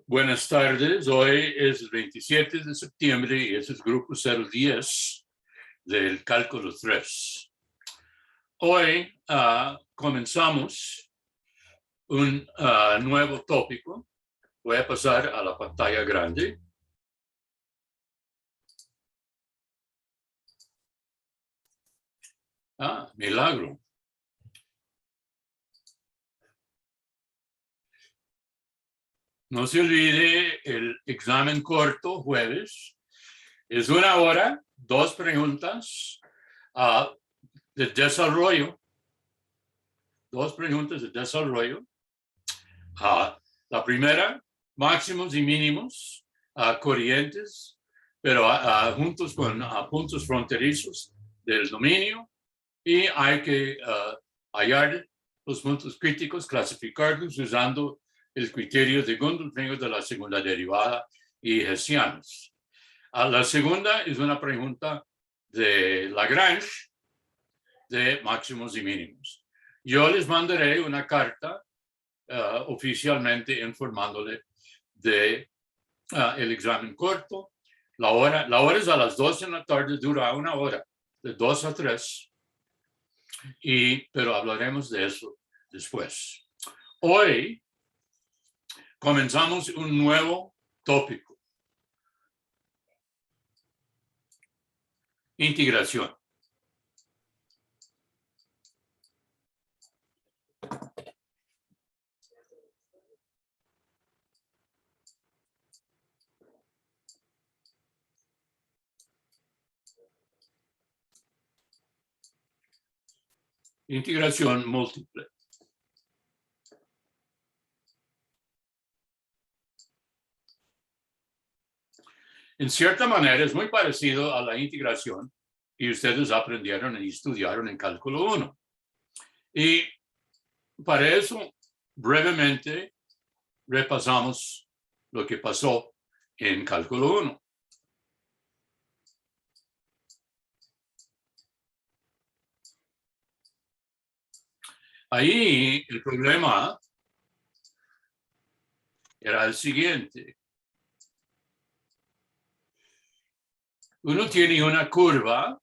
Buenas tardes, hoy es el 27 de septiembre y este es el grupo 010 del cálculo 3. Hoy comenzamos un nuevo tópico. Voy a pasar a la pantalla grande. Milagro. No se olvide el examen corto jueves. Es 1 hora, 2 preguntas de desarrollo. 2 preguntas de desarrollo. La primera, máximos y mínimos corrientes, pero juntos con puntos fronterizos del dominio, y hay que hallar los puntos críticos, clasificarlos usando el criterio de Gundelfinger de la segunda derivada y hessianos. La segunda es una pregunta de Lagrange de máximos y mínimos. Yo les mandaré una carta oficialmente informándole de el examen corto. La hora es a las 12 de la tarde, dura 1 hora, de 2 a 3, pero hablaremos de eso después. Hoy comenzamos un nuevo tópico: integración. Integración múltiple. En cierta manera es muy parecido a la integración que ustedes aprendieron y estudiaron en cálculo 1. Y para eso, brevemente, repasamos lo que pasó en cálculo 1. Ahí el problema era el siguiente. Uno tiene una curva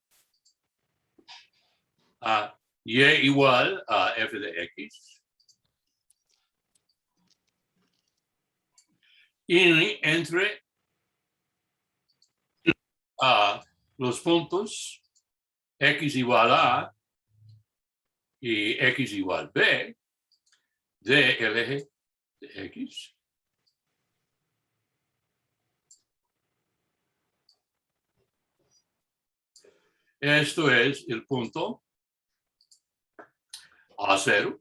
a y igual a f de x. Y entre los puntos x igual a y x igual b del eje de x. Esto es el punto A0.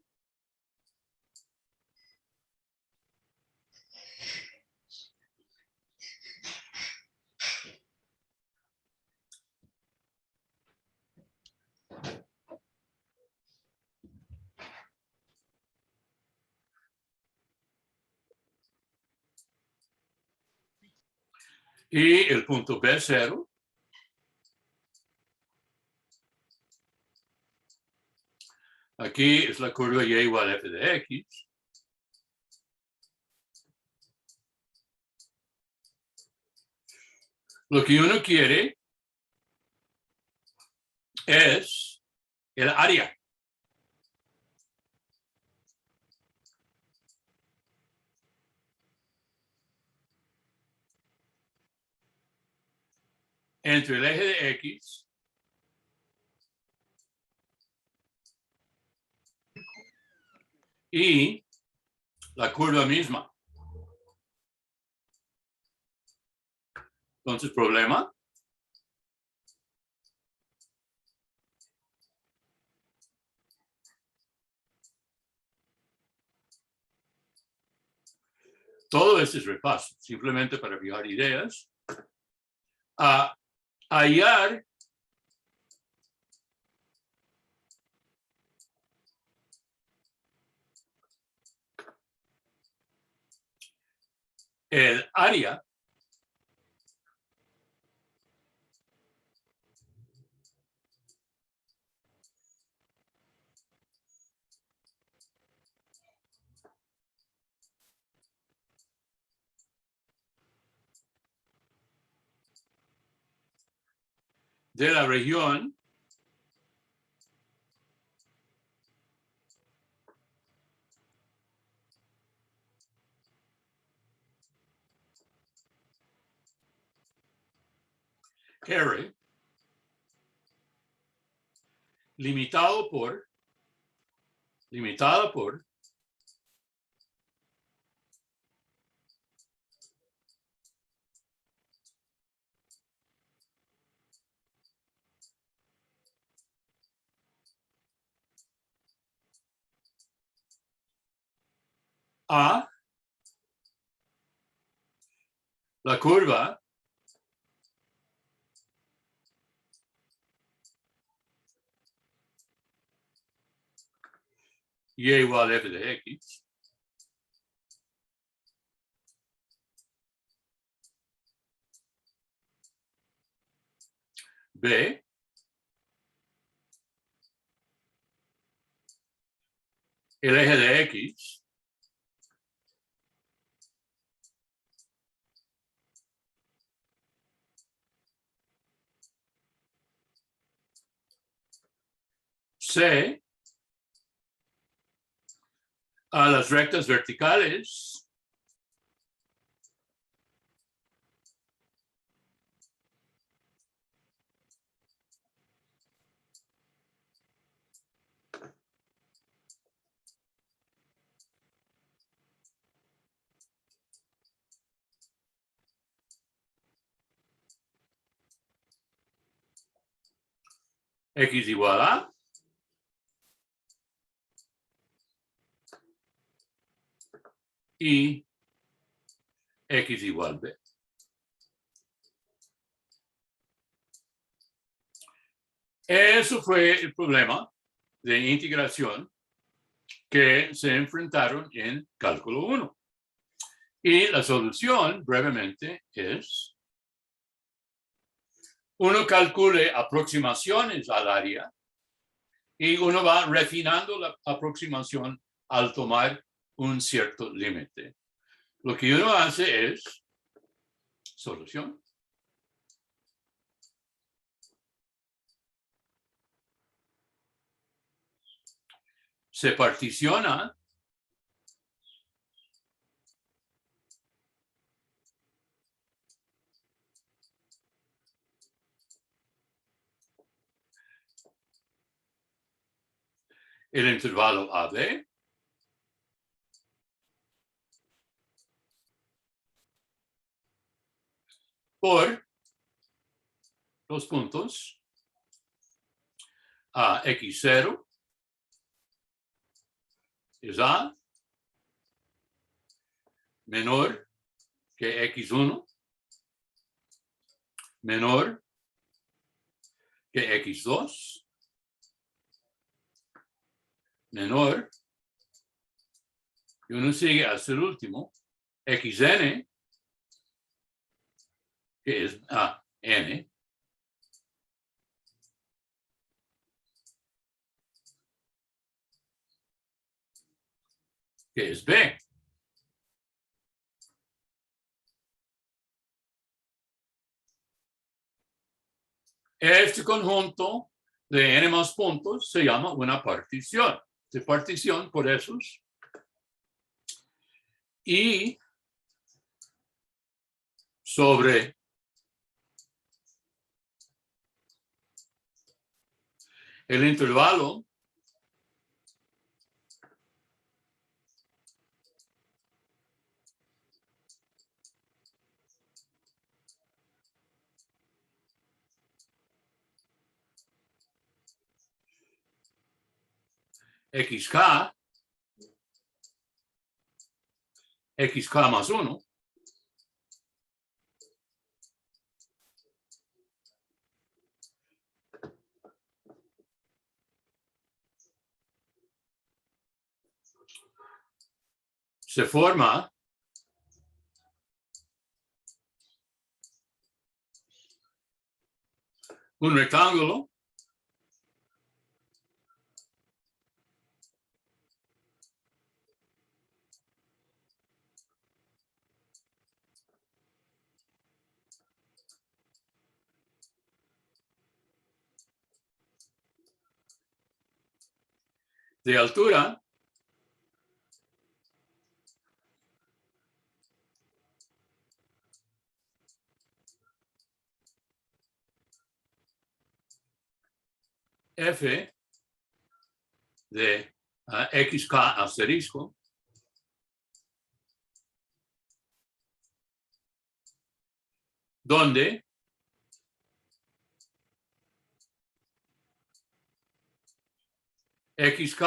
Y el punto B0 aquí es la curva y igual a f de x. Lo que uno quiere es el área. Entre el eje de x y la curva misma. Entonces, problema. Todo este es repaso, simplemente para fijar ideas. Hallar el área de la región R limitada por a la curva y igual a f de x, b el eje de x c a las rectas verticales x igual a y x igual b. Eso fue el problema de integración que se enfrentaron en cálculo 1. Y la solución, brevemente, es uno calcule aproximaciones al área y uno va refinando la aproximación al tomar un cierto límite. Lo que uno hace es solución. Se particiona el intervalo AB por los puntos a x0 es A menor que x1 menor que x2 menor, y uno sigue hasta el último, xn, que es n, que es b. Este conjunto de n más puntos se llama una partición. De partición por esos. Y sobre el intervalo xk, xk más 1, se forma un rectángulo de altura f de xk asterisco donde xk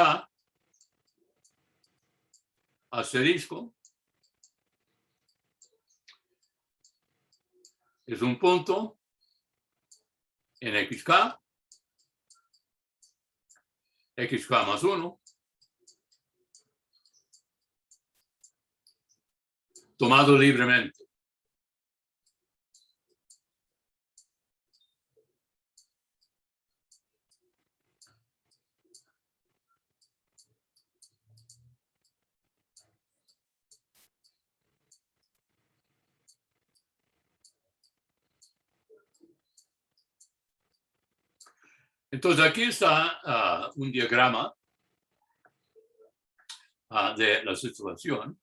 asterisco es un punto en xk más 1 tomado libremente. Entonces aquí está un diagrama de la situación.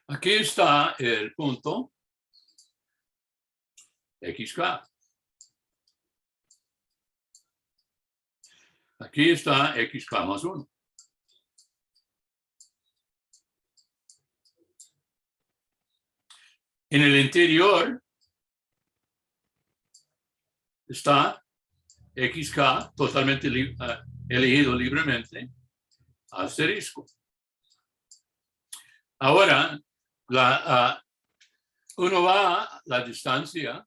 Aquí está el punto xk. Aquí está xk más 1. En el interior está xk totalmente elegido libremente, asterisco. Ahora, uno va a la distancia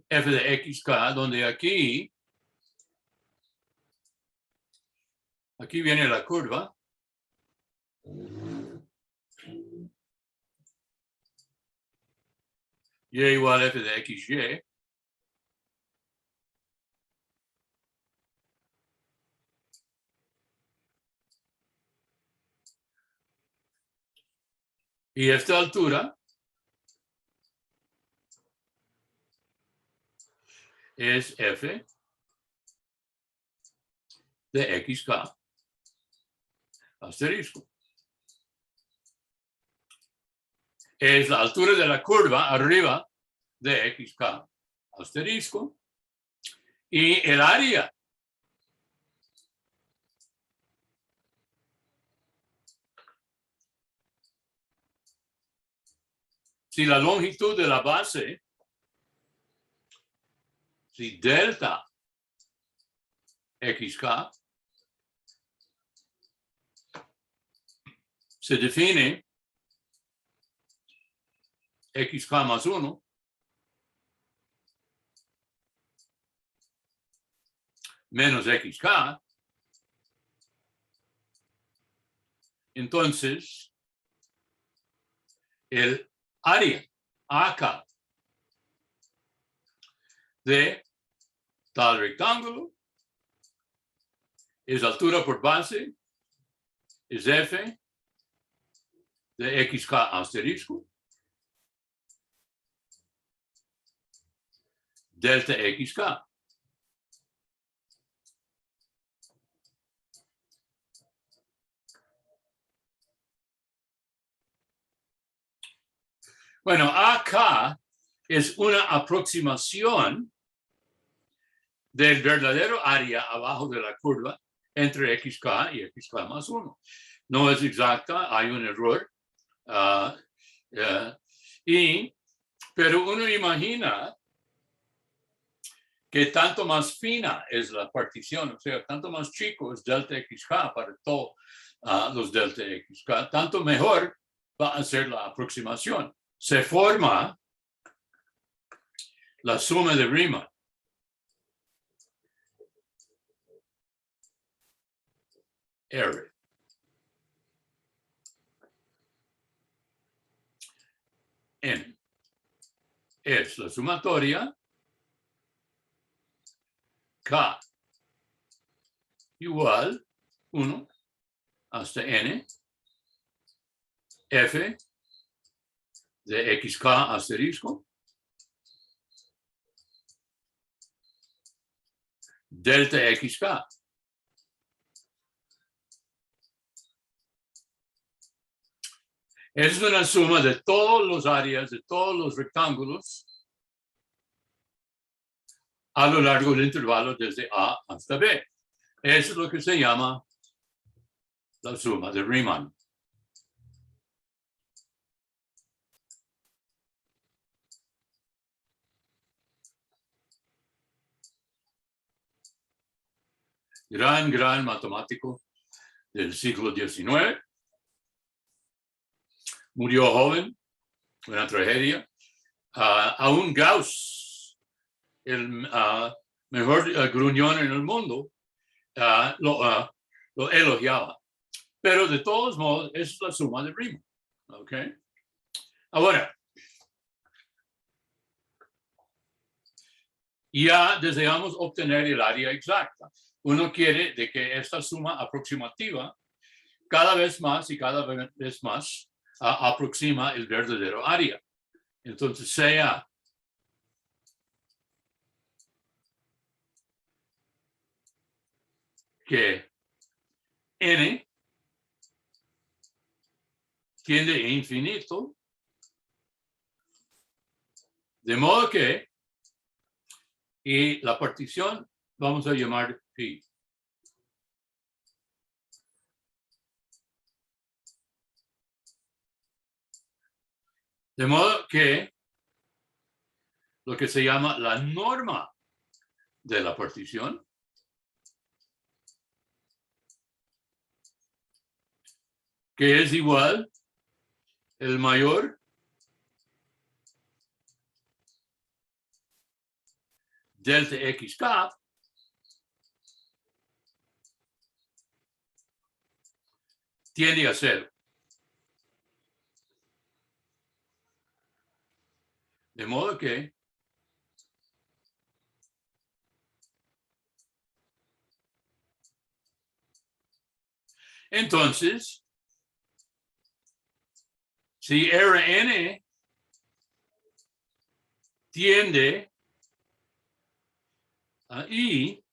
f de xk, donde aquí viene la curva. Y igual a f de xy. Y esta altura es f de xk asterisco. Es la altura de la curva arriba de xk asterisco y el área si la longitud de la base, si delta xk se define xk más 1 menos xk, entonces el área AK de tal rectángulo es altura por base, es f de xk asterisco delta xk. Bueno, acá es una aproximación del verdadero área abajo de la curva entre xk y xk más 1. No es exacta, hay un error. Pero uno imagina que tanto más fina es la partición, o sea, tanto más chico es delta xk para todos los delta xk, tanto mejor va a ser la aproximación. Se forma la suma de Riemann. R. N es la sumatoria K igual 1 hasta N F de XK asterisco delta XK. Es una suma de todas las áreas, de todos los rectángulos a lo largo del intervalo desde A hasta B. Eso es lo que se llama la suma de Riemann. Gran matemático del siglo XIX. Murió joven, una tragedia. Aún Gauss, el mejor gruñón en el mundo, lo elogiaba. Pero de todos modos, esa es la suma de Riemann. ¿Okay? Ahora, ya deseamos obtener el área exacta. Uno quiere de que esta suma aproximativa cada vez más y cada vez más aproxima el verdadero área. Entonces, sea que N tiende a infinito, de modo que, y la partición vamos a llamar pi. De modo que lo que se llama la norma de la partición que es igual el mayor delta XK tiende a 0. De modo que entonces, si Rn tiende a I,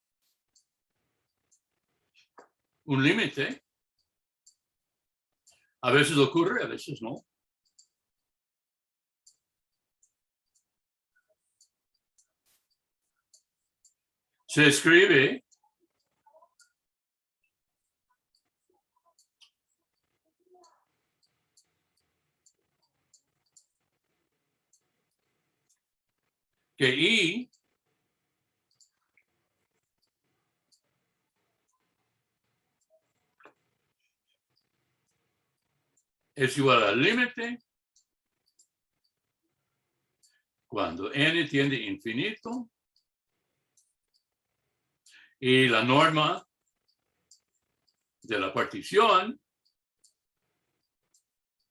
un límite, a veces ocurre, a veces no. Se escribe que I es igual al límite cuando n tiende a infinito y la norma de la partición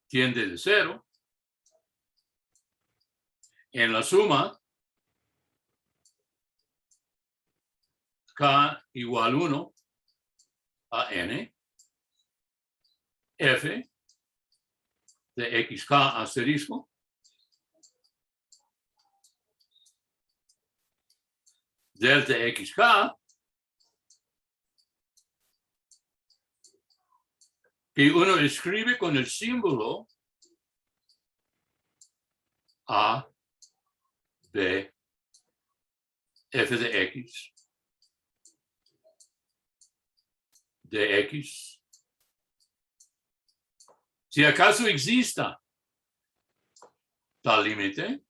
tiende de 0 en la suma k igual 1 a n f de xk asterisco delta xk que uno escribe con el símbolo a, b, f de x, de x. Si acaso exista tal límite,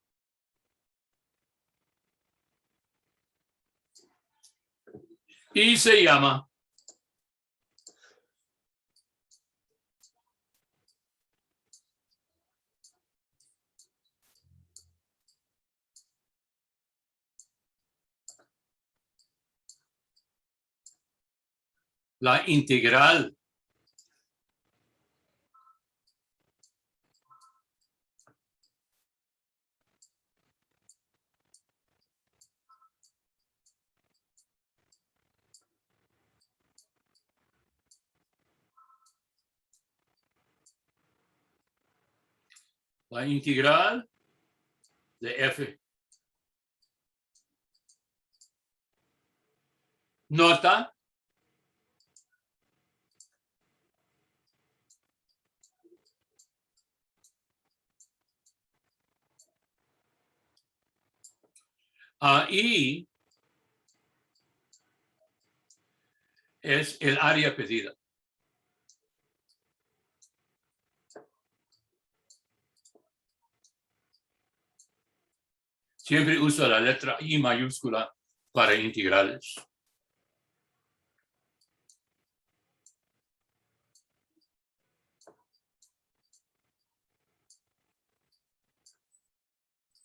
y se llama la integral la integral de f. Nota I es el área pedida. Siempre uso la letra I mayúscula para integrales.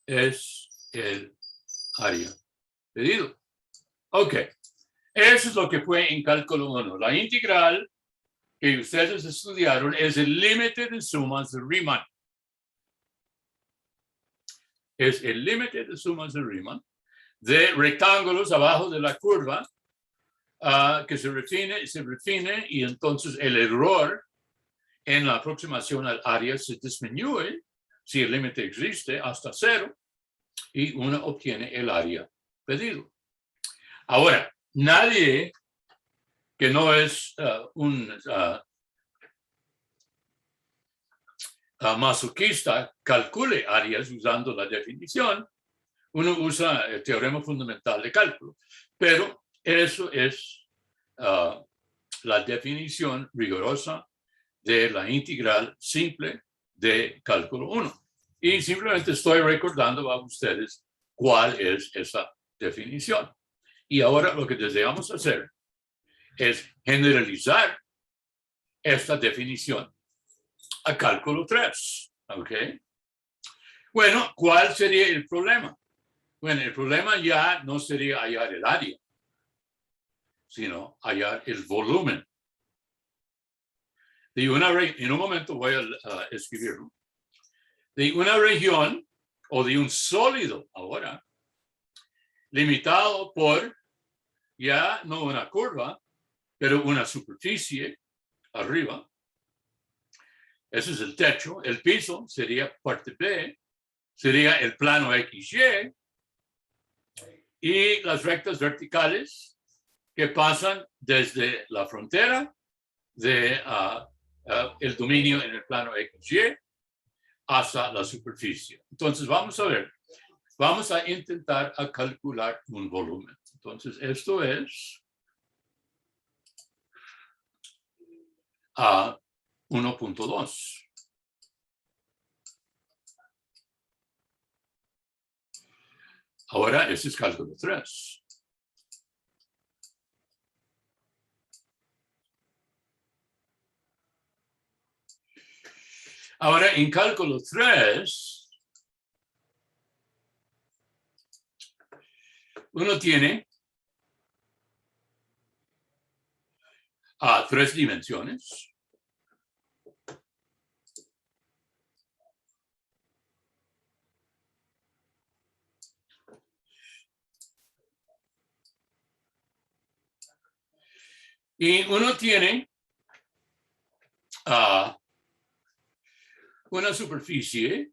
Es el área pedido. Ok. Eso es lo que fue en cálculo 1. La integral que ustedes estudiaron es el límite de sumas de Riemann. Es el límite de sumas de Riemann de rectángulos abajo de la curva que se refine y entonces el error en la aproximación al área se disminuye si el límite existe hasta 0 y uno obtiene el área pedido. Ahora, nadie que no es un masoquista calcule áreas usando la definición. Uno usa el teorema fundamental de cálculo, pero eso es la definición rigurosa de la integral simple de cálculo 1. Y simplemente estoy recordando a ustedes cuál es esa definición. Y ahora lo que deseamos hacer es generalizar esta definición a cálculo 3. ¿Ok? Bueno, ¿cuál sería el problema? Bueno, el problema ya no sería hallar el área, sino hallar el volumen. En un momento voy a escribirlo. De una región o de un sólido ahora, limitado por ya no una curva, pero una superficie arriba. Ese es el techo. El piso sería parte B, sería el plano XY y las rectas verticales que pasan desde la frontera de el dominio en el plano XY hasta la superficie. Entonces, vamos a ver. Vamos a intentar a calcular un volumen. Entonces, esto es 1.2. Ahora, ese es cálculo 3. Ahora, en cálculo 3, uno tiene 3 dimensiones. Y uno tiene una superficie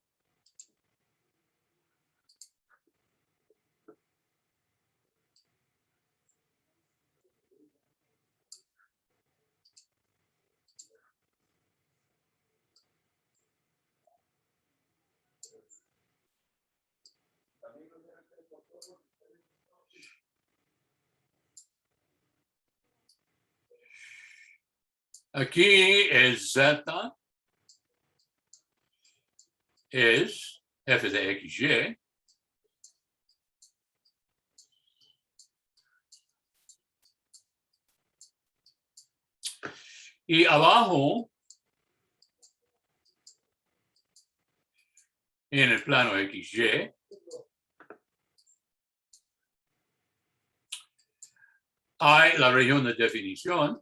aquí es Z, es f de XY. Y abajo, en el plano XY, hay la región de definición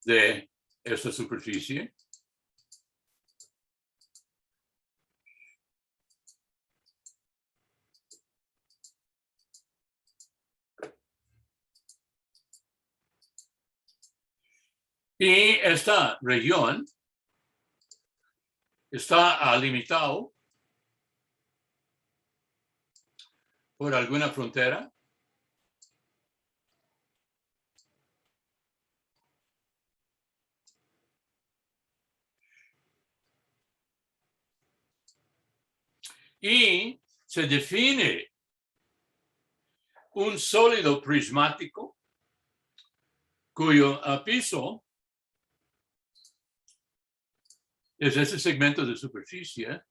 de esta superficie. Y esta región está limitado por alguna frontera. Y se define un sólido prismático cuyo piso es ese segmento de superficie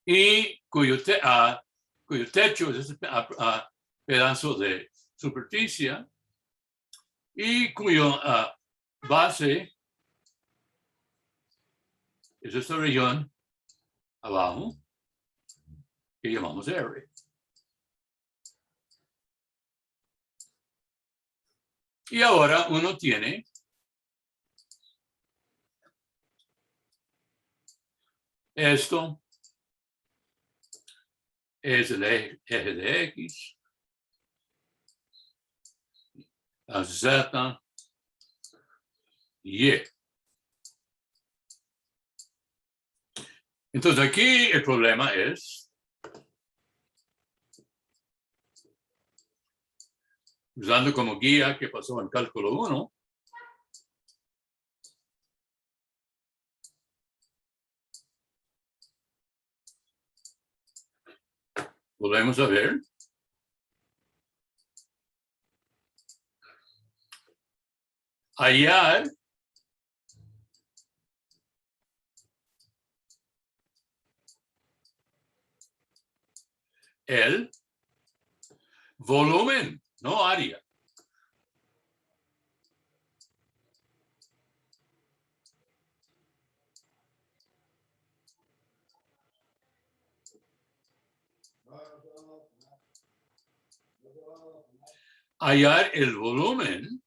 y cuyo techo es ese pedazo de superficie y cuyo base es esta región abajo que llamamos R. Y ahora uno tiene esto es el eje de X, a Z, Y. Entonces aquí el problema es, usando como guía que pasó en cálculo 1, volvemos a ver. Hallar el volumen, no área. Hallar el volumen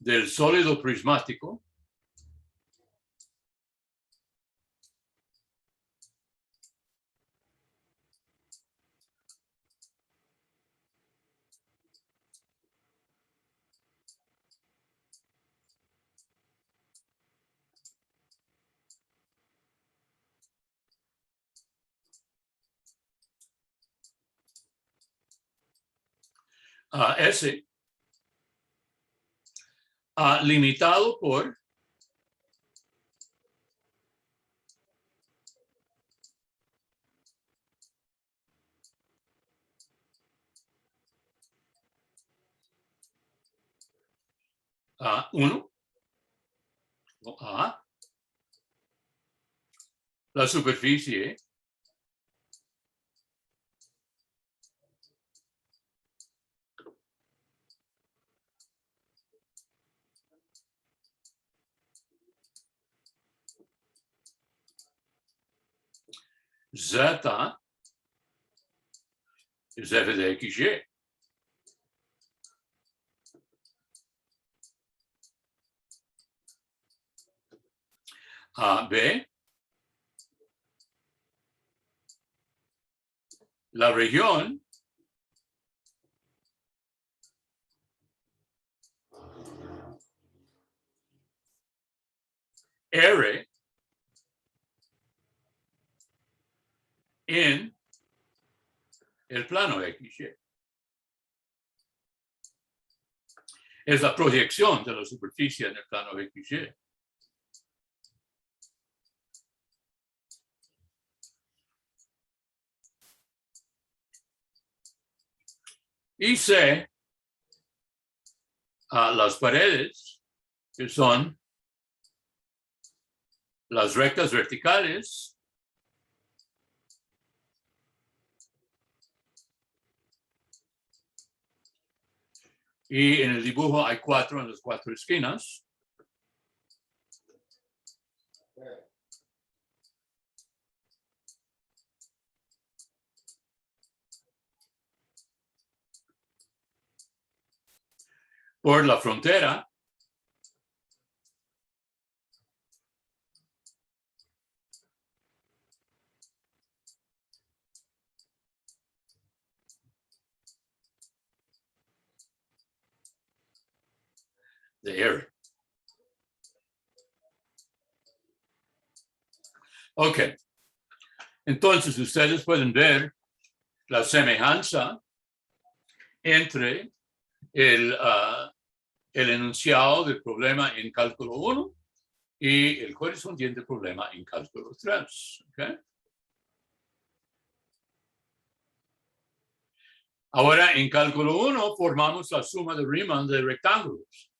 del sólido prismático S limitado por uno, la superficie Z es f de XY. B, la región R en el plano XY. Es la proyección de la superficie en el plano XY. Y C, las paredes, que son las rectas verticales y en el dibujo hay 4 en las 4 esquinas. Por la frontera de R. Ok. Entonces, ustedes pueden ver la semejanza entre el enunciado del problema en cálculo 1 y el correspondiente problema en cálculo 3. ¿Okay? Ahora, en cálculo 1 formamos la suma de Riemann de rectángulos.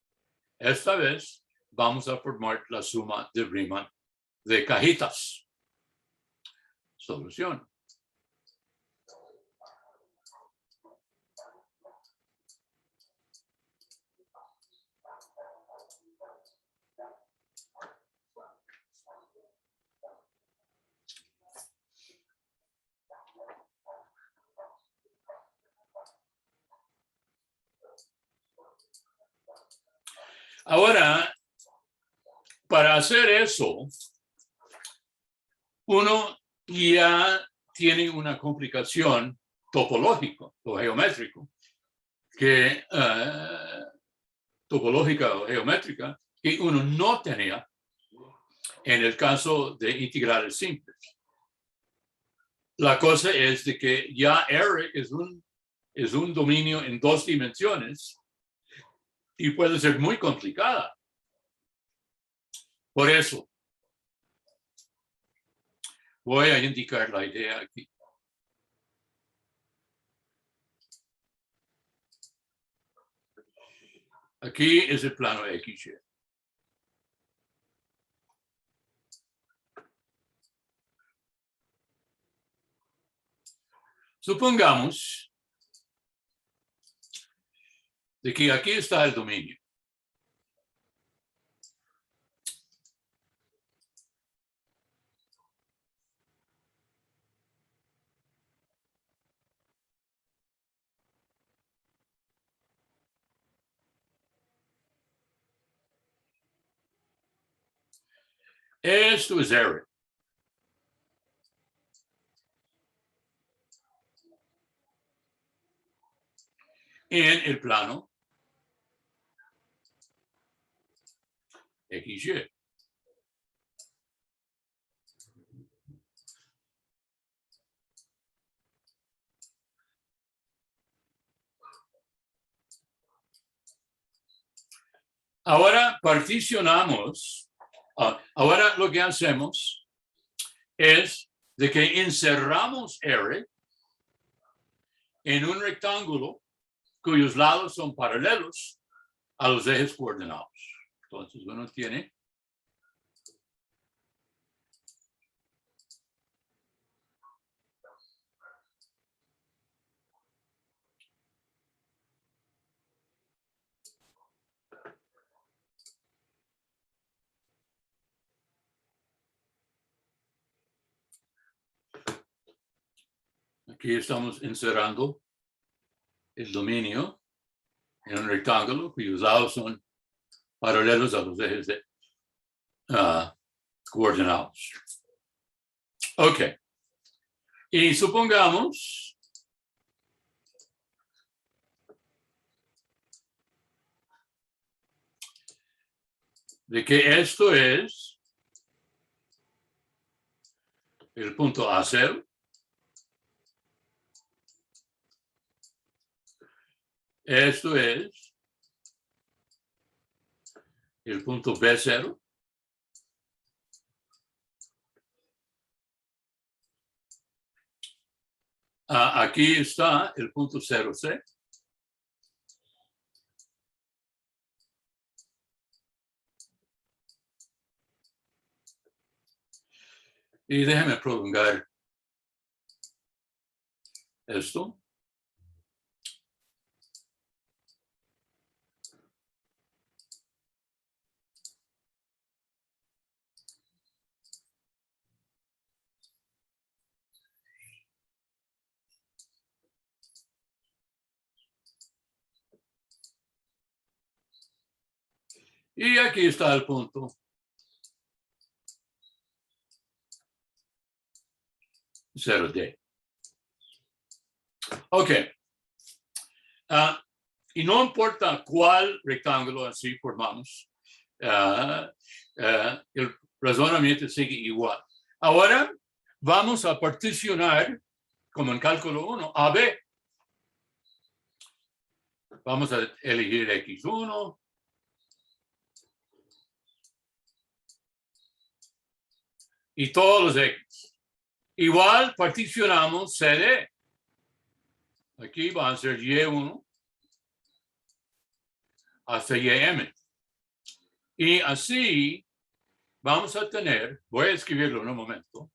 Esta vez vamos a formar la suma de Riemann de cajitas. Solución. Ahora, para hacer eso, uno ya tiene una complicación topológica o geométrico, que topológica o geométrica, que uno no tenía en el caso de integrales simples. La cosa es de que ya R es un dominio en 2 dimensiones y puede ser muy complicada. Por eso, voy a indicar la idea aquí. Aquí es el plano XY. Supongamos de que aquí está el dominio. Esto es R. En el plano XY. Ahora particionamos. Ahora lo que hacemos es de que encerramos R en un rectángulo cuyos lados son paralelos a los ejes coordenados. Entonces uno tiene aquí estamos encerrando el dominio en un rectángulo cuyos lados son paralelos a los ejes coordenados. Ok. Y supongamos de que esto es el punto A0. Esto es el punto B0. Aquí está el punto 0C. Y déjeme prolongar esto. Y aquí está el punto 0D. Ok. Y no importa cuál rectángulo así formamos, el razonamiento sigue igual. Ahora vamos a particionar, como en cálculo 1, a B. Vamos a elegir X1. Y todos los X. Igual particionamos CD. Aquí va a ser Y1 hasta YM. Y así vamos a tener, voy a escribirlo en un momento.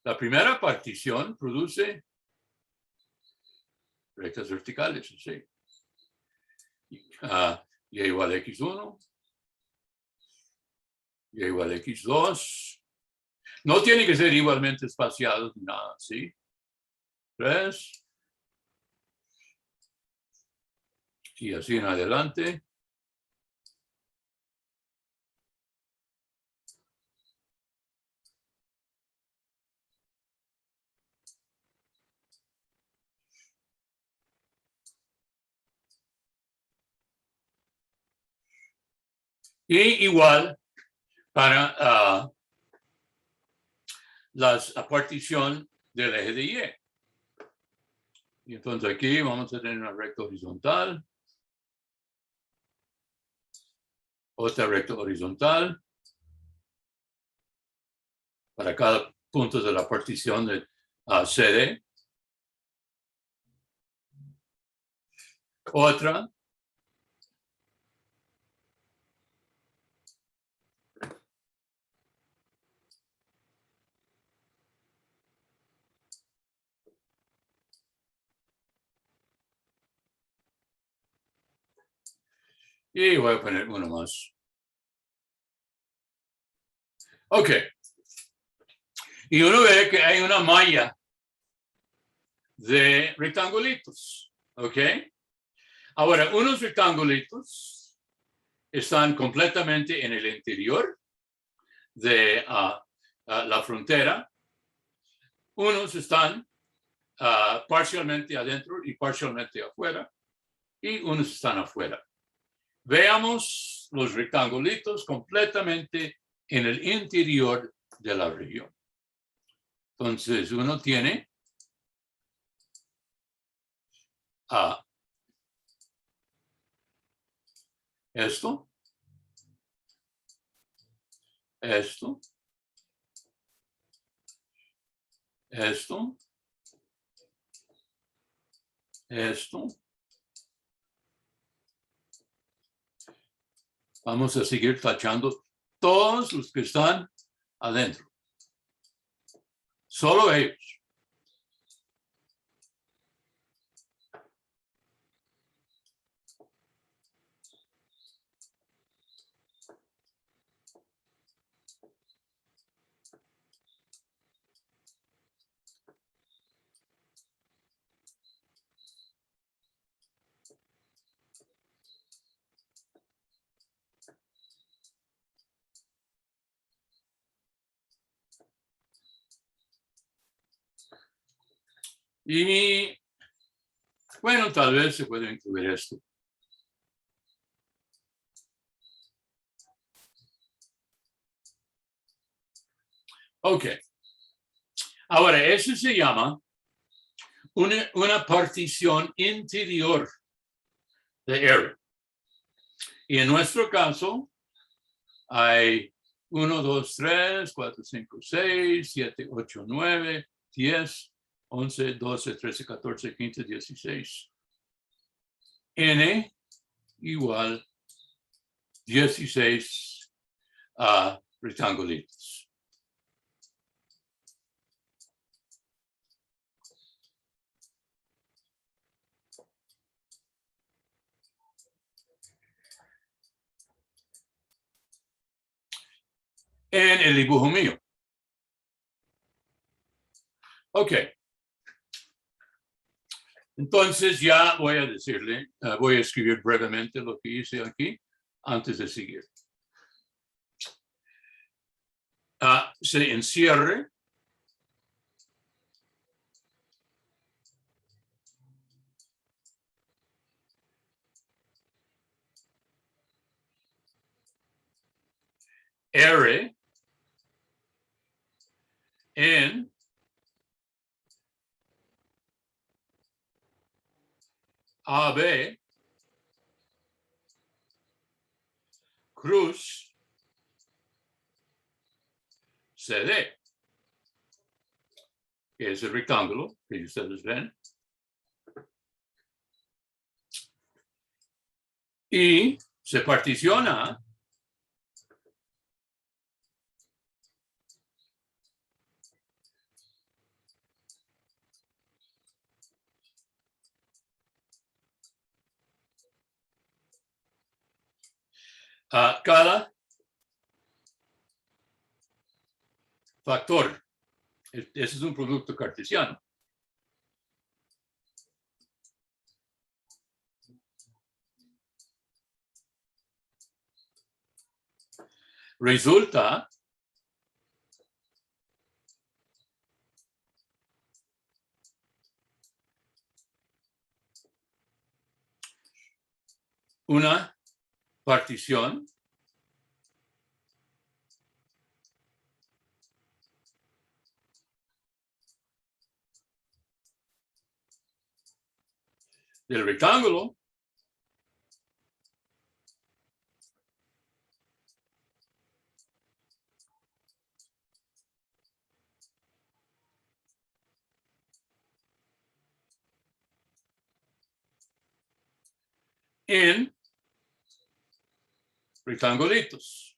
La primera partición produce rectas verticales, así. Y igual a X1, y igual a X2. No tiene que ser igualmente espaciados ni nada, ¿sí? 3. Y así en adelante. Y igual para la partición del eje de Y. Y entonces aquí vamos a tener una recta horizontal, otra recta horizontal para cada punto de la partición de CD. Otra. Y voy a poner uno más. Ok. Y uno ve que hay una malla de rectangulitos. Ok. Ahora, unos rectangulitos están completamente en el interior de la frontera. Unos están parcialmente adentro y parcialmente afuera. Y unos están afuera. Veamos los rectangulitos completamente en el interior de la región. Entonces, uno tiene esto, esto, esto, esto. Vamos a seguir tachando todos los que están adentro. Solo ellos. Y bueno, tal vez se puede incluir esto. Ok. Ahora, eso se llama una partición interior de area. Y en nuestro caso, hay 1, 2, 3, 4, 5, 6, 7, 8, 9, 10, 11, 12, 13, 14, 15, 16. N igual 16 rectangulitos. En el dibujo mío. Ok. Entonces ya voy a decirle, voy a escribir brevemente lo que hice aquí antes de seguir. Se encierre R en AB cruz CD, que es el rectángulo que ustedes ven. Y se particiona a cada factor. Ese es un producto cartesiano. Resulta una partición del rectángulo en rectangulitos.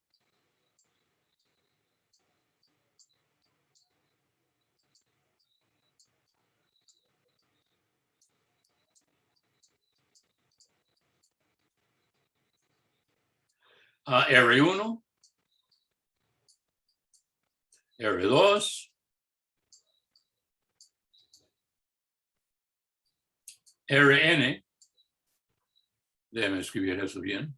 A R1, R2, Rn, déjeme escribir eso bien,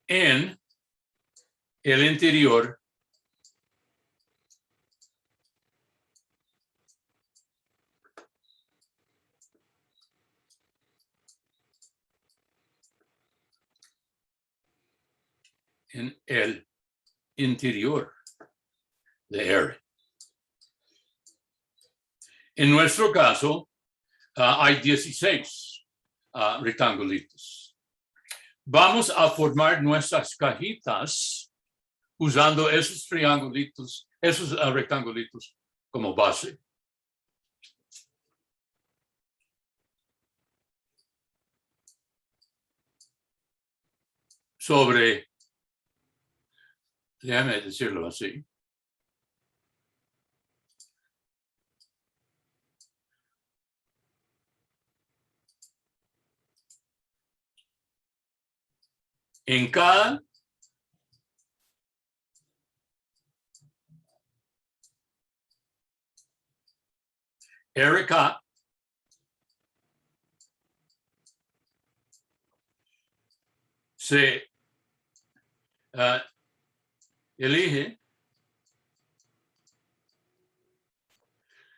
en el interior en el interior de R. En nuestro caso, hay 16 rectangulitos. Vamos a formar nuestras cajitas usando esos triangulitos, esos rectangulitos como base. Sobre, déjame decirlo así, en cada RK se elige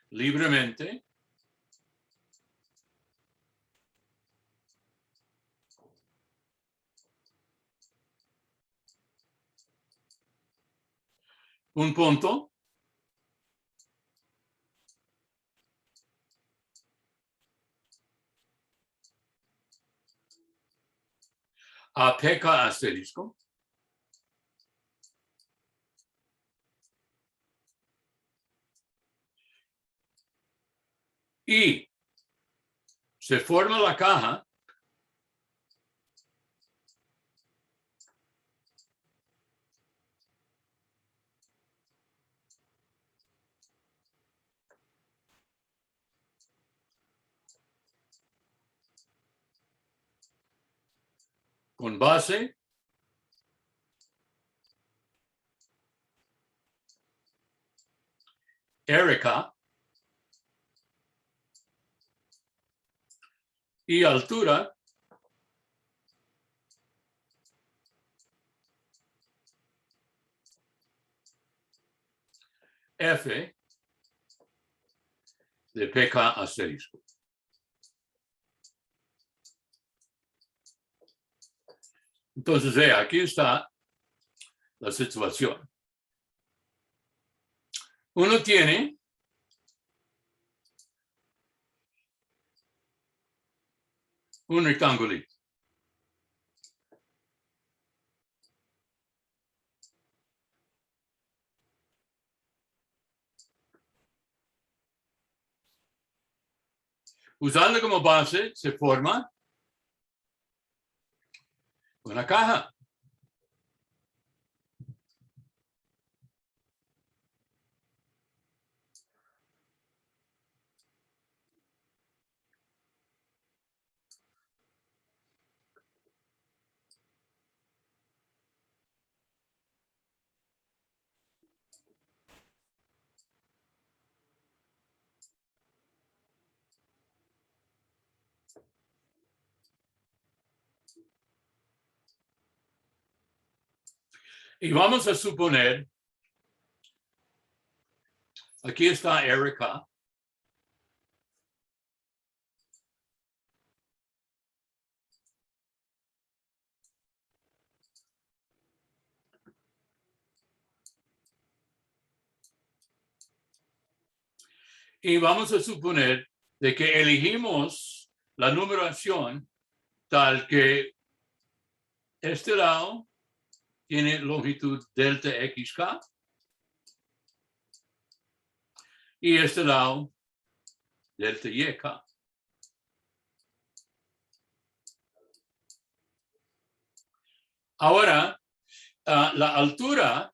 libremente un punto a PK asterisco y se forma la caja con base RK y altura F de PK asterisco. Entonces, aquí está la situación. Uno tiene un rectangulito. Usando como base se forma una caja. Y vamos a suponer, aquí está Erika. Y vamos a suponer de que elegimos la numeración tal que este lado tiene longitud delta XK y este lado delta YK. Ahora, la altura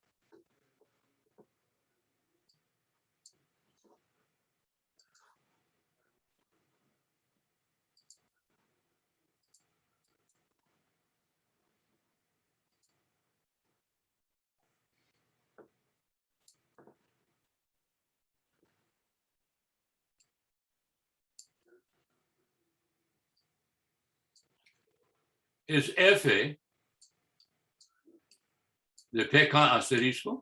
es F de PK asterisco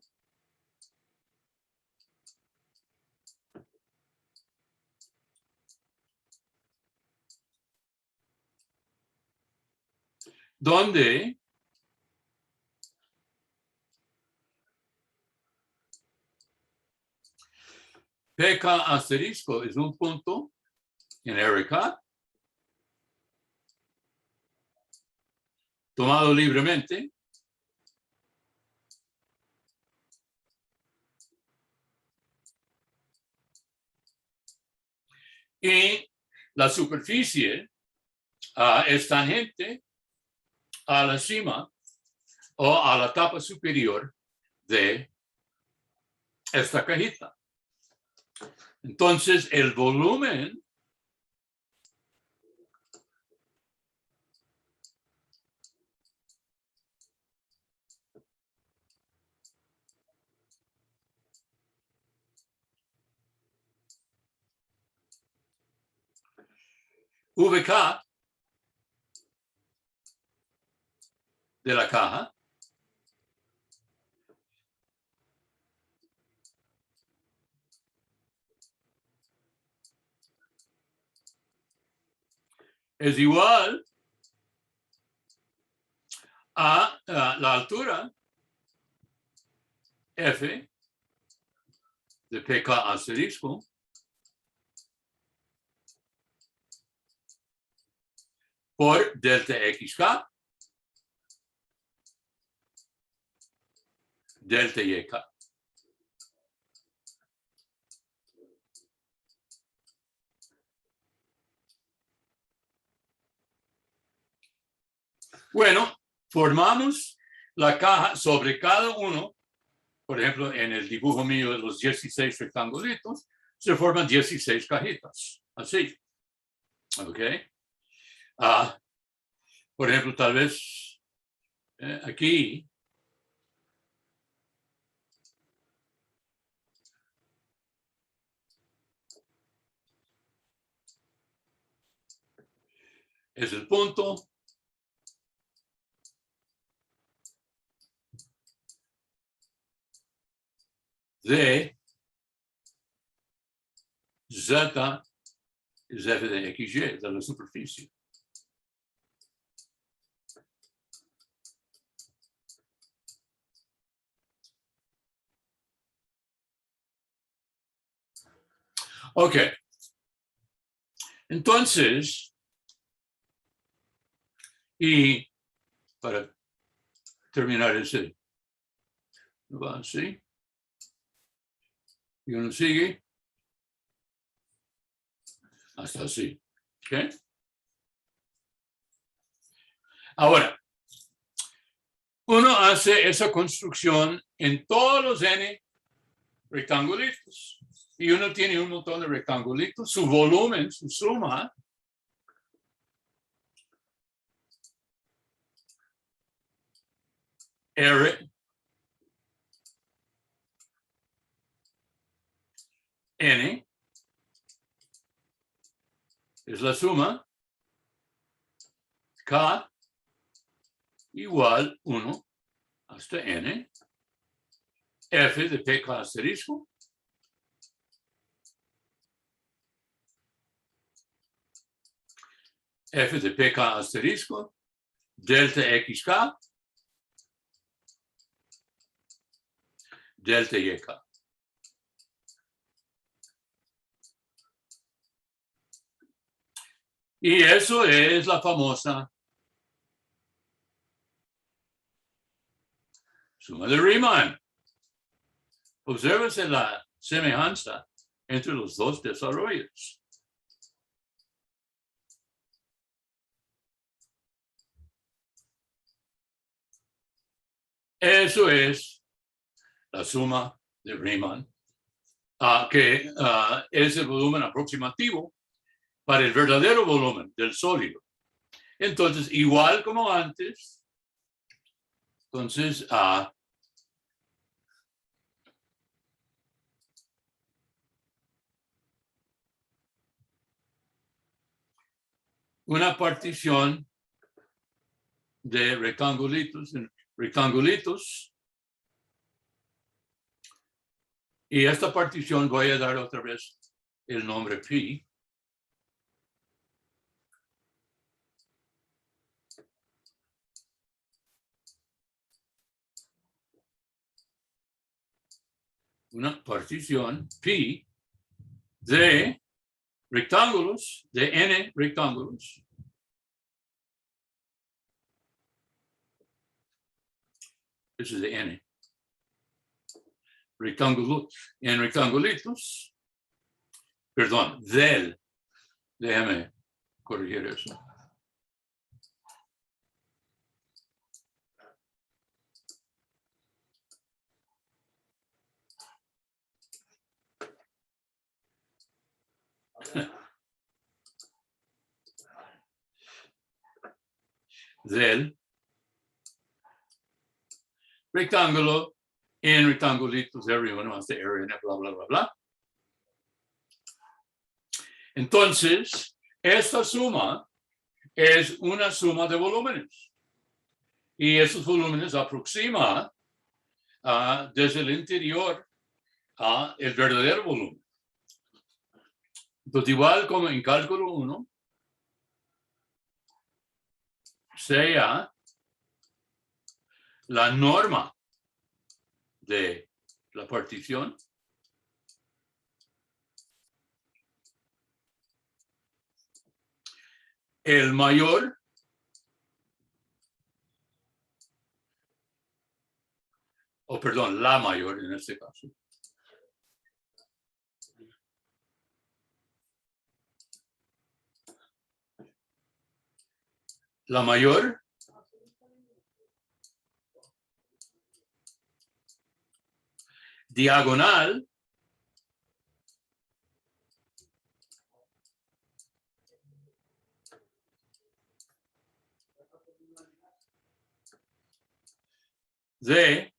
donde PK asterisco es un punto en Erika tomado libremente y la superficie es tangente a la cima o a la tapa superior de esta cajita. Entonces, el volumen VK de la caja es igual a la altura F de PK asterisco por delta XK delta YK. Bueno, formamos la caja sobre cada uno. Por ejemplo, en el dibujo mío de los 16 rectangulitos, se forman 16 cajitas. Así. ¿Ok? Por ejemplo, tal vez aquí es el punto de Z es f de XY, de la superficie. Ok. Entonces, y para terminar ese, va así. Y uno sigue hasta así. ¿Ok? Ahora, uno hace esa construcción en todos los n rectangulitos. Y uno tiene un montón de rectangulitos. Su volumen, su suma, R n es la suma K igual 1 hasta n, F de PK asterisco, F de PK asterisco, delta XK, delta YK. Y eso es la famosa suma de Riemann. Obsérvese la semejanza entre los dos desarrollos. Eso es la suma de Riemann, que es el volumen aproximativo para el verdadero volumen del sólido. Entonces, igual como antes, entonces, una partición de rectangulitos, y esta partición voy a dar otra vez el nombre pi. Una partición pi de rectángulos, de n rectángulos. Eso es de n. En rectangulitos, perdón, déjame corregir eso. Del rectángulo en rectangulitos, R1 hasta Rn, bla, bla, bla, bla. Entonces, esta suma es una suma de volúmenes. Y esos volúmenes aproximan desde el interior a el verdadero volumen. Entonces, igual como en cálculo 1, sea la norma de la partición el mayor la mayor en este caso. La mayor diagonal de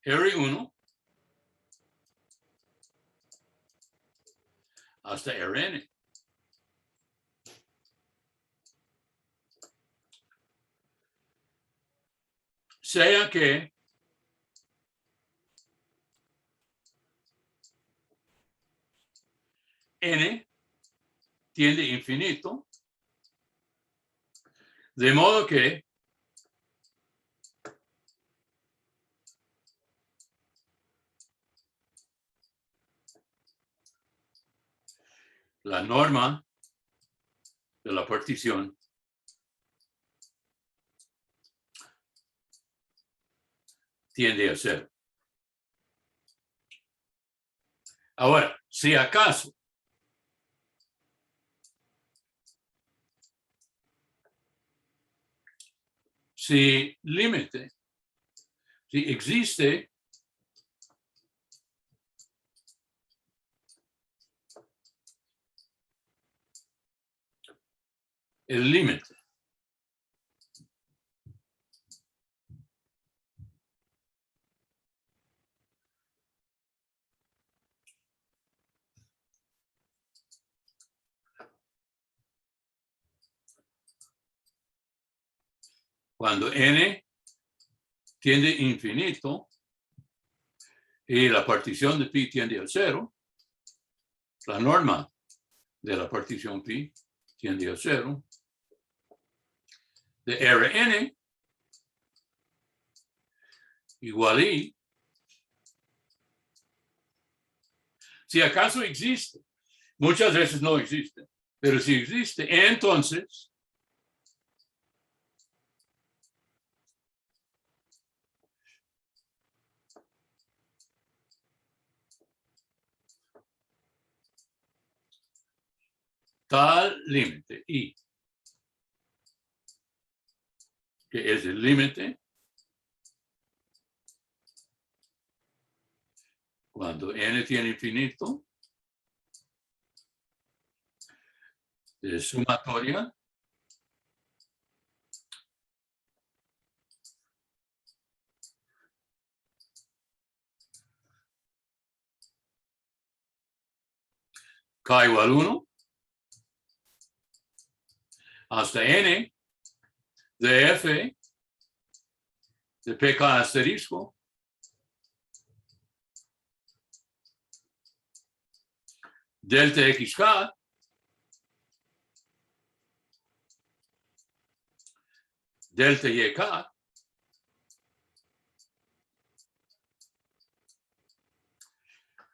R1 hasta Rn. Sea que n tiende a infinito, de modo que la norma de la partición tiende a 0. Ahora, si acaso si límite, si existe el límite cuando n tiende a infinito y la partición de pi tiende a 0, la norma de la partición pi tiende a 0, de Rn igual I, si acaso existe, muchas veces no existe, pero si existe, entonces tal límite I, que es el límite cuando n tiene infinito, de sumatoria k igual 1 hasta n de f de pk asterisco delta xk delta yk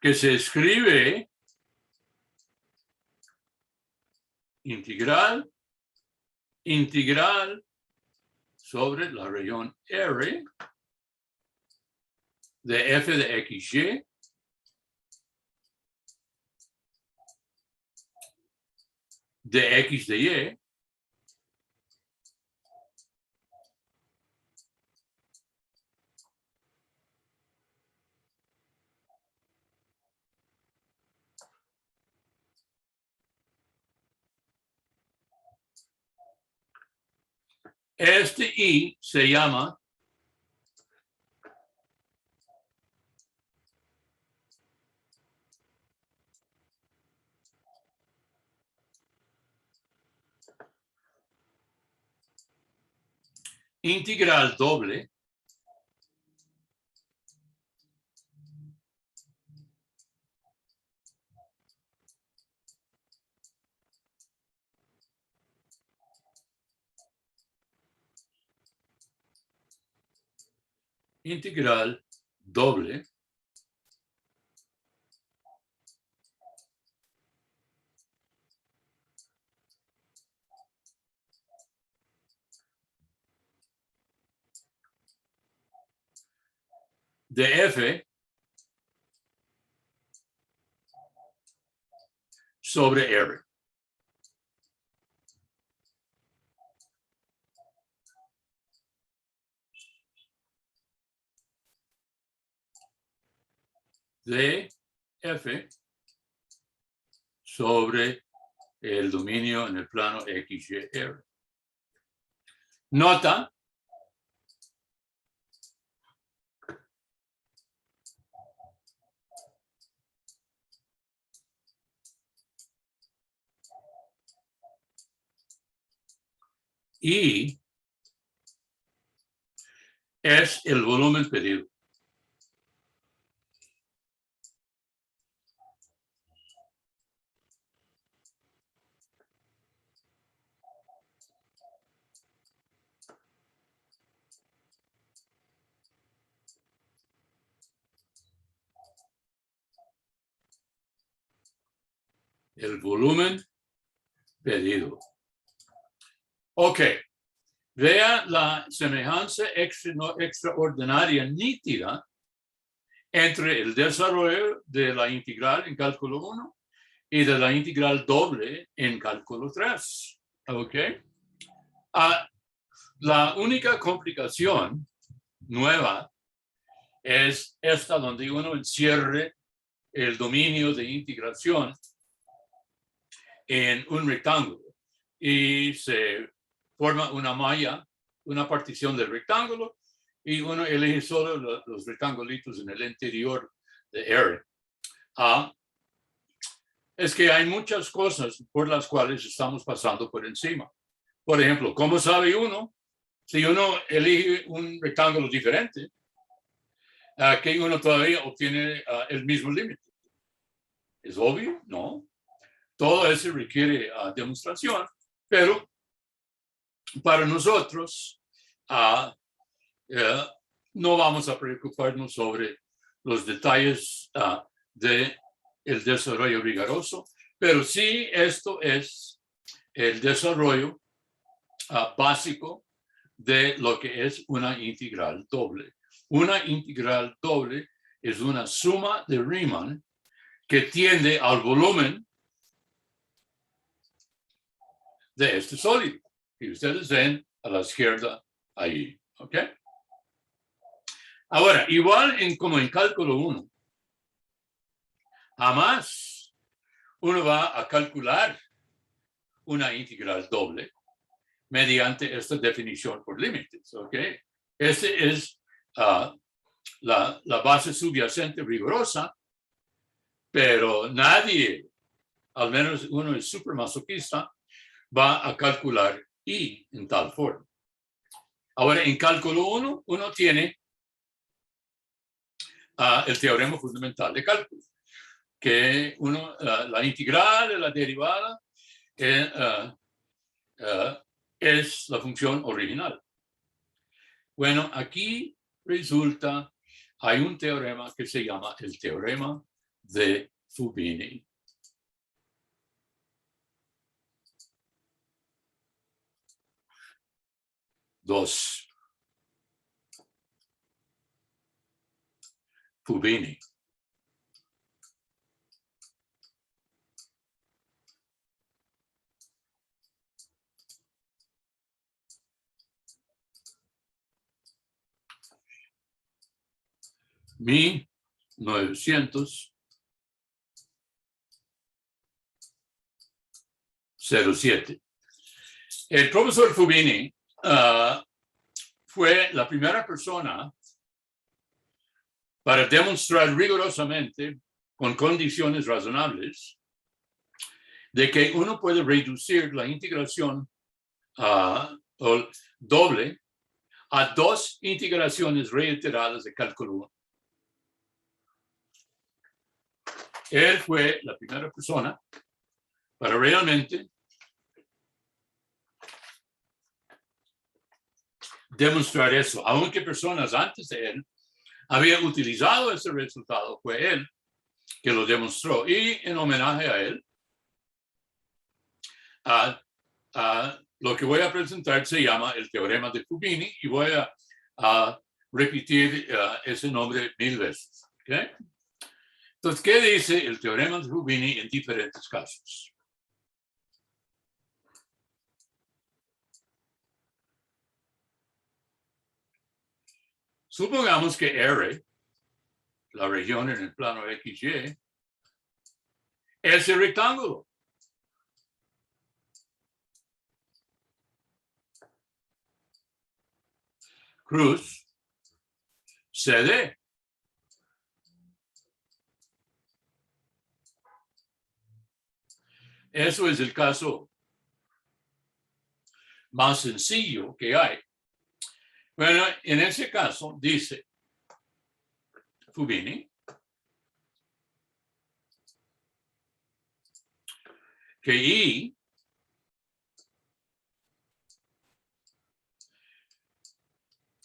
que se escribe integral sobre la región R de f de xy de x de y este I se llama integral doble integral doble de f sobre R. De f sobre el dominio en el plano XYR. Nota I es el volumen pedido. el volumen pedido. Ok. Vea la semejanza extraordinaria nítida entre el desarrollo de la integral en cálculo 1 y de la integral doble en cálculo 3. ¿Ok? La única complicación nueva es esta donde uno encierre el dominio de integración en un rectángulo y se forma una malla, una partición del rectángulo y uno elige solo los rectangulitos en el interior de R. Es que hay muchas cosas por las cuales estamos pasando por encima. Por ejemplo, ¿cómo sabe uno si uno elige un rectángulo diferente que uno todavía obtiene el mismo límite? ¿Es obvio? No. Todo eso requiere demostración, pero para nosotros no vamos a preocuparnos sobre los detalles del desarrollo rigoroso, pero sí esto es el desarrollo básico de lo que es una integral doble. Una integral doble es una suma de Riemann que tiende al volumen de este sólido. Y ustedes ven a la izquierda ahí. ¿Ok? Ahora, igual como en cálculo 1, jamás uno va a calcular una integral doble mediante esta definición por límites. ¿Ok? Esa es la base subyacente rigurosa, pero nadie, al menos uno es supermasoquista, va a calcular I en tal forma. Ahora, en cálculo 1, uno tiene el teorema fundamental de cálculo, que la integral de la derivada es la función original. Bueno, aquí resulta, hay un teorema que se llama el teorema de Fubini. Dos. Fubini. Mi 907. El profesor Fubini fue la primera persona para demostrar rigurosamente, con condiciones razonables, de que uno puede reducir la integración doble a dos integraciones reiteradas de cálculo 1. Él fue la primera persona para realmente demostrar eso, aunque personas antes de él habían utilizado ese resultado. Fue él que lo demostró, y en homenaje a él, lo que voy a presentar se llama el teorema de Fubini, y voy a repetir ese nombre 1000 veces. ¿Okay? Entonces, ¿qué dice el teorema de Fubini en diferentes casos? Supongamos que R, la región en el plano XY, es el rectángulo. Cruz CD. Eso es el caso más sencillo que hay. Bueno, en ese caso dice Fubini que I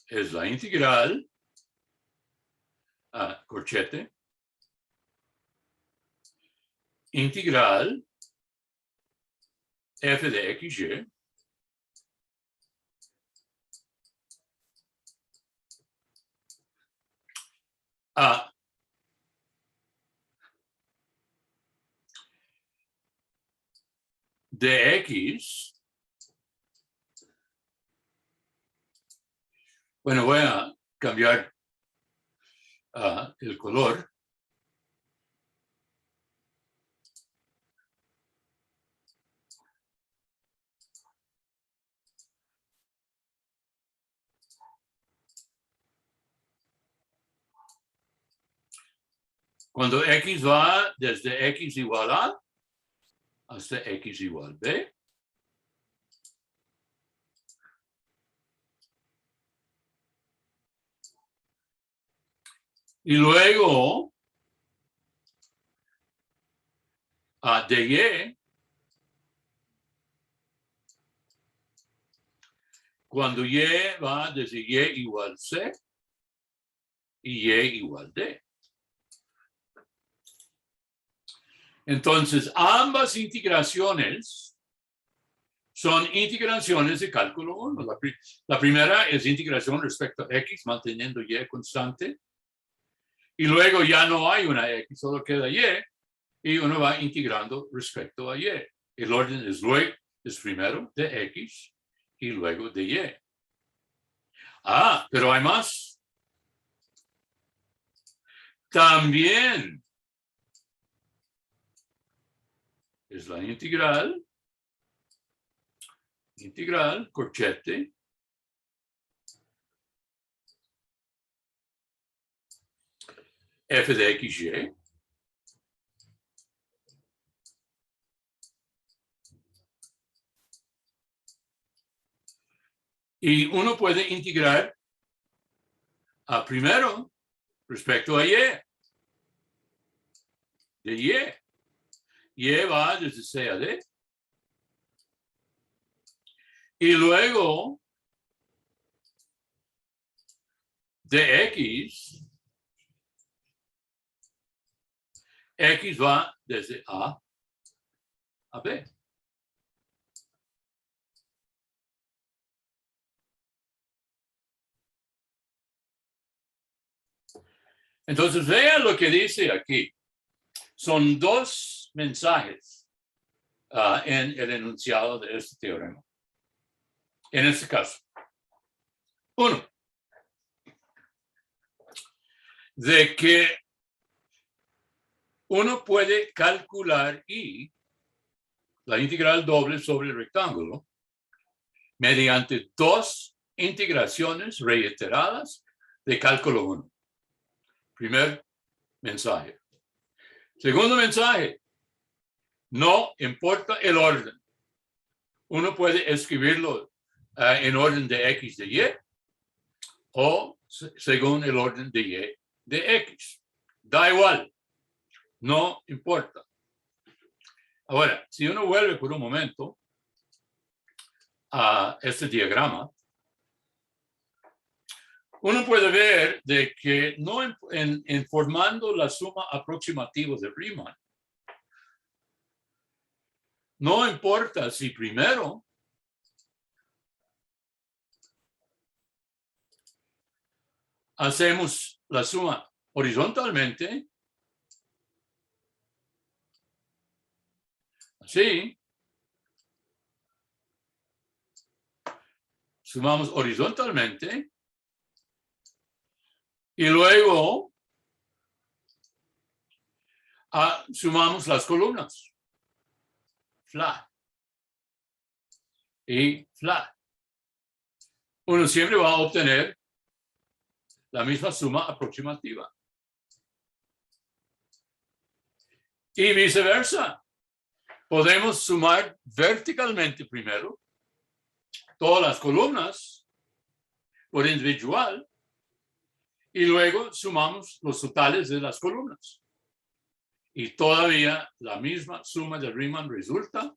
es la integral corchete integral f de xy de x. Bueno, voy a cambiar el color. Cuando x va desde x igual a hasta x igual b. Y luego de y, cuando y va desde y igual c y y igual d. Entonces, ambas integraciones son integraciones de cálculo 1. La primera es integración respecto a x, manteniendo y constante. Y luego ya no hay una x, solo queda y uno va integrando respecto a y. El orden es primero de x y luego de y. Pero hay más. También es la integral, corchete, f de xy, y uno puede integrar primero respecto a y. De y va desde c a d. Y luego de x va desde a b. Entonces, vean lo que dice aquí. Son dos mensajes en el enunciado de este teorema. En este caso. Uno, de que uno puede calcular y la integral doble sobre el rectángulo mediante dos integraciones reiteradas de cálculo 1. Primer mensaje. Segundo mensaje, no importa el orden. Uno puede escribirlo en orden de x de y o según el orden de y de x. Da igual, no importa. Ahora, si uno vuelve por un momento a este diagrama, uno puede ver de que no en formando la suma aproximativa de Riemann, no importa si primero hacemos la suma horizontalmente, así, sumamos horizontalmente y luego sumamos las columnas, flat y flat. Uno siempre va a obtener la misma suma aproximativa. Y viceversa. Podemos sumar verticalmente primero todas las columnas por individual y luego sumamos los totales de las columnas. Y todavía la misma suma de Riemann resulta.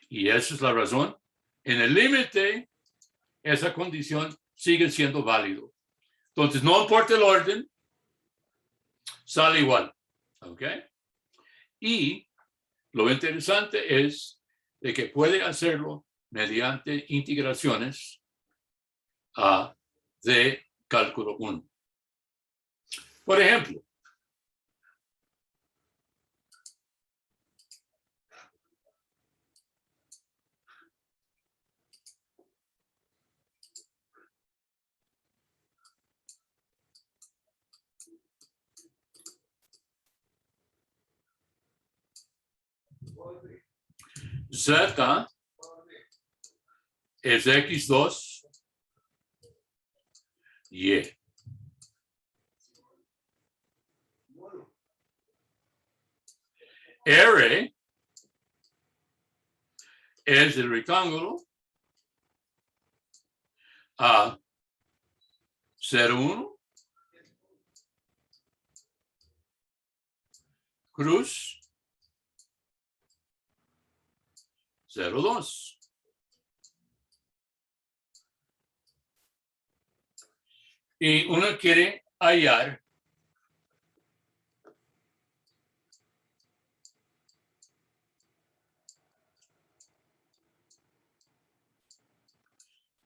Y esa es la razón. En el límite, esa condición sigue siendo válido. Entonces, no importa el orden, sale igual. ¿Ok? Y lo interesante es de que puede hacerlo mediante integraciones de cálculo 1. Por ejemplo, Z es X2, Y. R es el rectángulo a 0,1, cruz 0,2. Y uno quiere hallar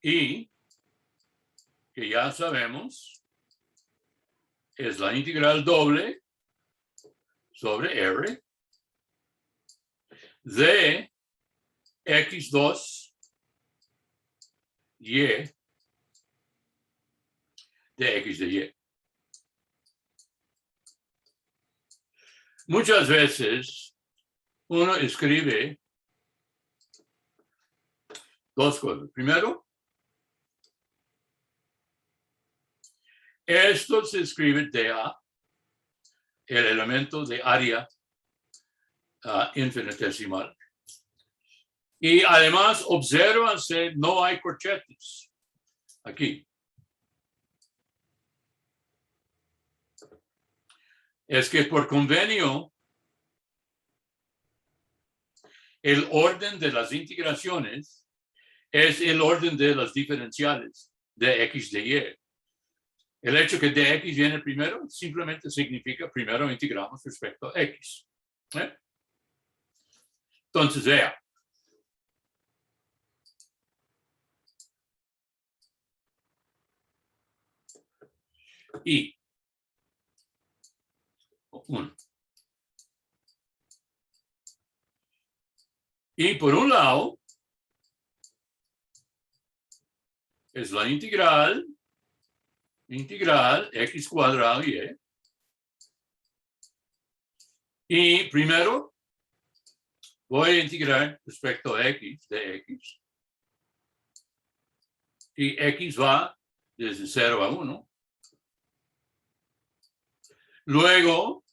y que ya sabemos es la integral doble sobre R de X2 Y de X de Y. Muchas veces uno escribe dos cosas. Primero, esto se escribe dA, el elemento de área infinitesimal. Y además, obsérvanse, no hay corchetes aquí. Es que por convenio, el orden de las integraciones es el orden de las diferenciales de X de Y. El hecho que dx viene primero simplemente significa primero integramos respecto a X. Entonces, vea. Y 1. Y por un lado, es la integral x cuadrado y. Y primero voy a integrar respecto a x de x. Y x va desde 0 a 1. Luego,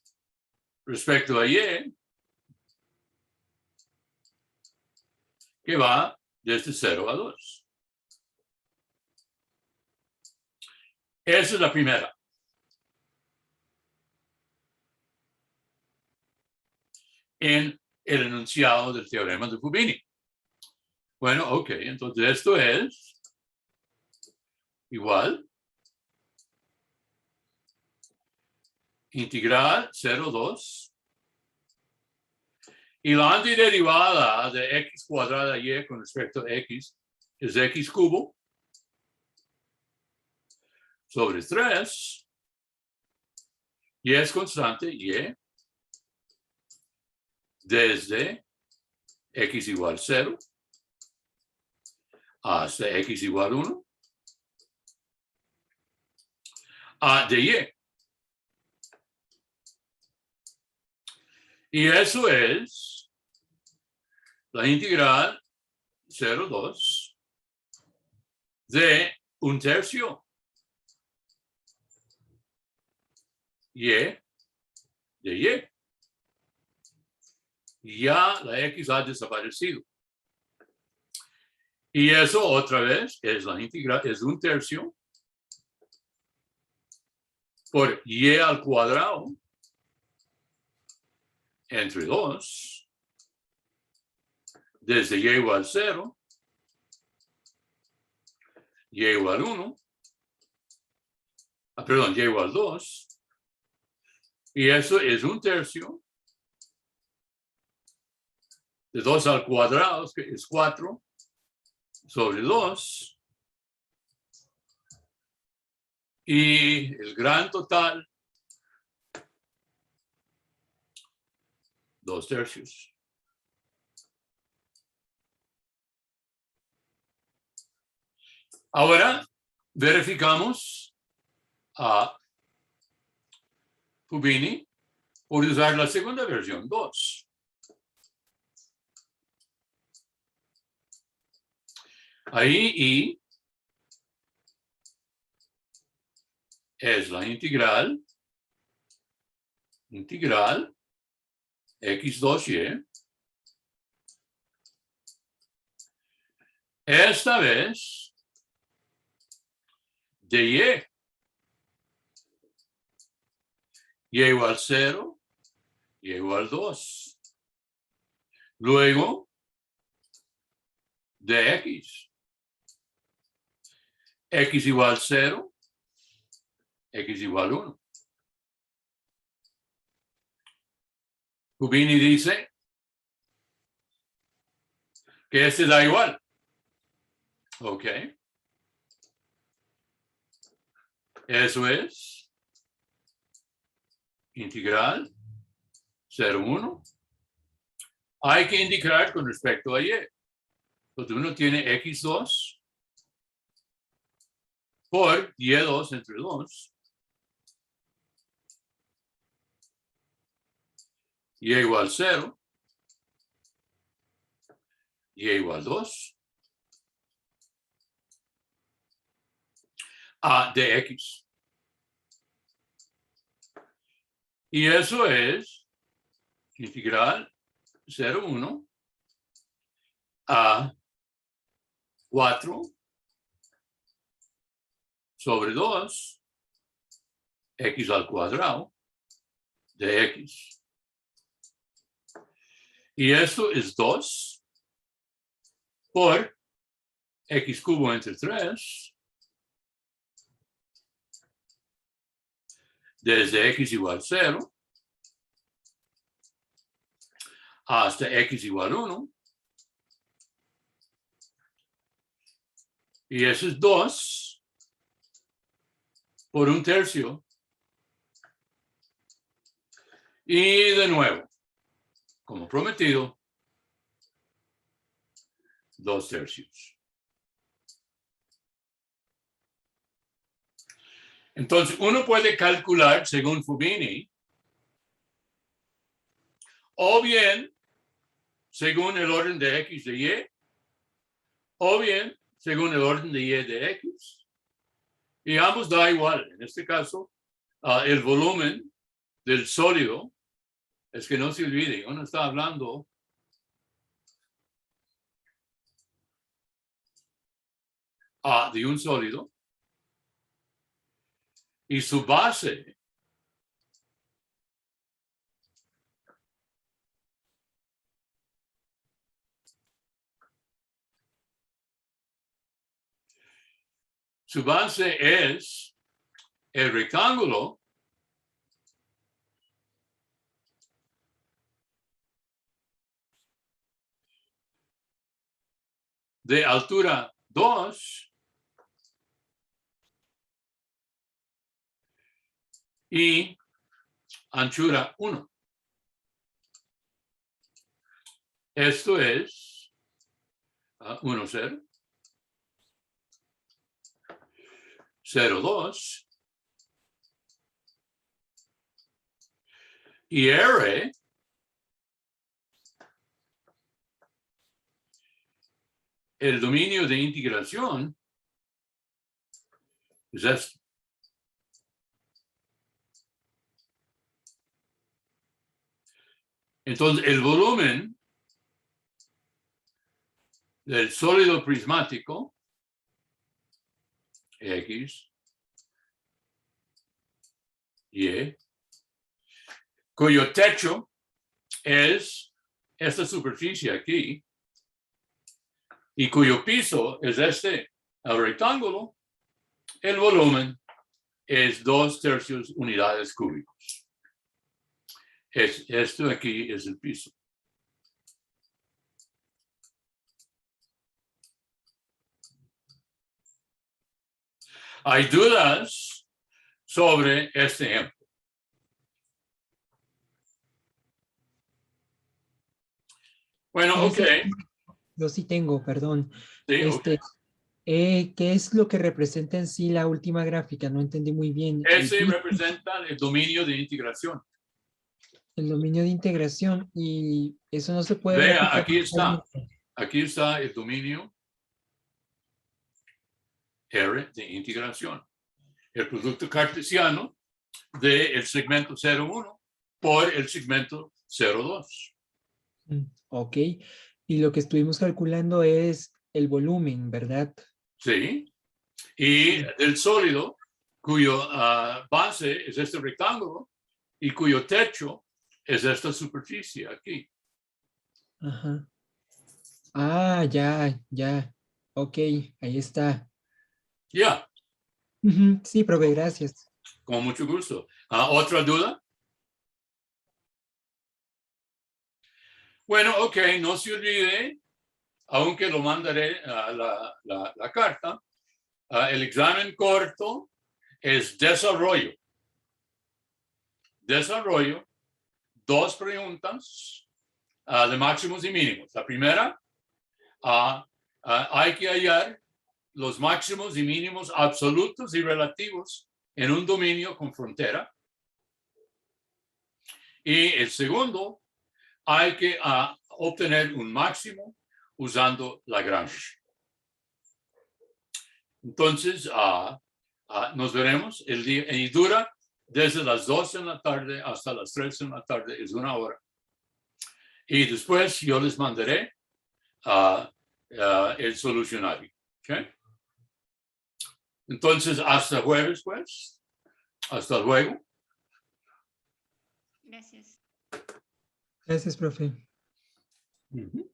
respecto a y, que va desde 0 a 2. Esa es la primera. En el enunciado del teorema de Fubini. Bueno, ok, entonces esto es igual integral 0,2 y la antiderivada de x cuadrada y con respecto a x es x cubo sobre 3 y es constante y desde x igual 0 hasta x igual 1 a de y. Y eso es la integral 0,2 de 1/3 y de y. Ya la x ha desaparecido. Y eso otra vez es la integral, es 1/3 por y al cuadrado entre 2 desde y igual 0, y igual 1, perdón, y igual 2, y eso es 1/3 de 2 al cuadrado, que es 4 sobre 2. Y el gran total, 2/3. Ahora verificamos a Fubini por usar la segunda versión, 2. Ahí I es la integral x2y. Esta vez de y igual 0, y igual 2. Luego de x igual 0, x igual 1. Fubini dice que este da igual. Ok. Eso es integral 0,1. Hay que indicar con respecto a y. Entonces uno tiene x2 por y2 entre 2. Y igual 0. Y igual 2. A de x. Y eso es integral 0,1 a 4 sobre 2 x al cuadrado de x. Y esto es 2 por x cubo entre 3 desde x igual 0 hasta x igual 1. Y eso es 2 por 1/3. Y de nuevo, como prometido, 2/3. Entonces, uno puede calcular, según Fubini, o bien según el orden de x de y, o bien según el orden de y de x. Y ambos da igual. En este caso, el volumen del sólido, es que no se olvide, uno está hablando de un sólido y su base es el rectángulo de altura 2 y anchura 1. Esto es 1, 0, 0, 2. Y R el dominio de integración es esto. Entonces, el volumen del sólido prismático, X, Y, cuyo techo es esta superficie aquí, y cuyo piso es el rectángulo, el volumen es 2/3 unidades cúbicos. Esto aquí es el piso. ¿Hay dudas sobre este ejemplo? Bueno, ok. Yo sí tengo, perdón. Sí, ok. ¿Qué es lo que representa en sí la última gráfica? No entendí muy bien. Ese representa el dominio de integración. El dominio de integración, y eso no se puede Vea, graficar. aquí está. Aquí está el dominio R de integración. El producto cartesiano del segmento 0,1 por el segmento 0,2. Ok. Y lo que estuvimos calculando es el volumen, ¿verdad? Sí. Y del sólido, cuyo base es este rectángulo y cuyo techo es esta superficie aquí. Ajá. Ah, ya, ya. Ok, ahí está. Ya, Ujú, sí, profe, gracias. con mucho gusto. ¿Otra duda? Bueno, ok, no se olvide, aunque lo mandaré a la carta, el examen corto es desarrollo. Desarrollo, 2 preguntas de máximos y mínimos. La primera, hay que hallar los máximos y mínimos absolutos y relativos en un dominio con frontera. Y el segundo, hay que obtener un máximo usando Lagrange. Entonces, nos veremos el día, y dura desde las 12 de la tarde hasta las 3 de la tarde, es 1 hora. Y después yo les mandaré el solucionario. ¿Okay? Entonces, hasta jueves, pues. Hasta luego. Gracias. Gracias, profe. Uh-huh.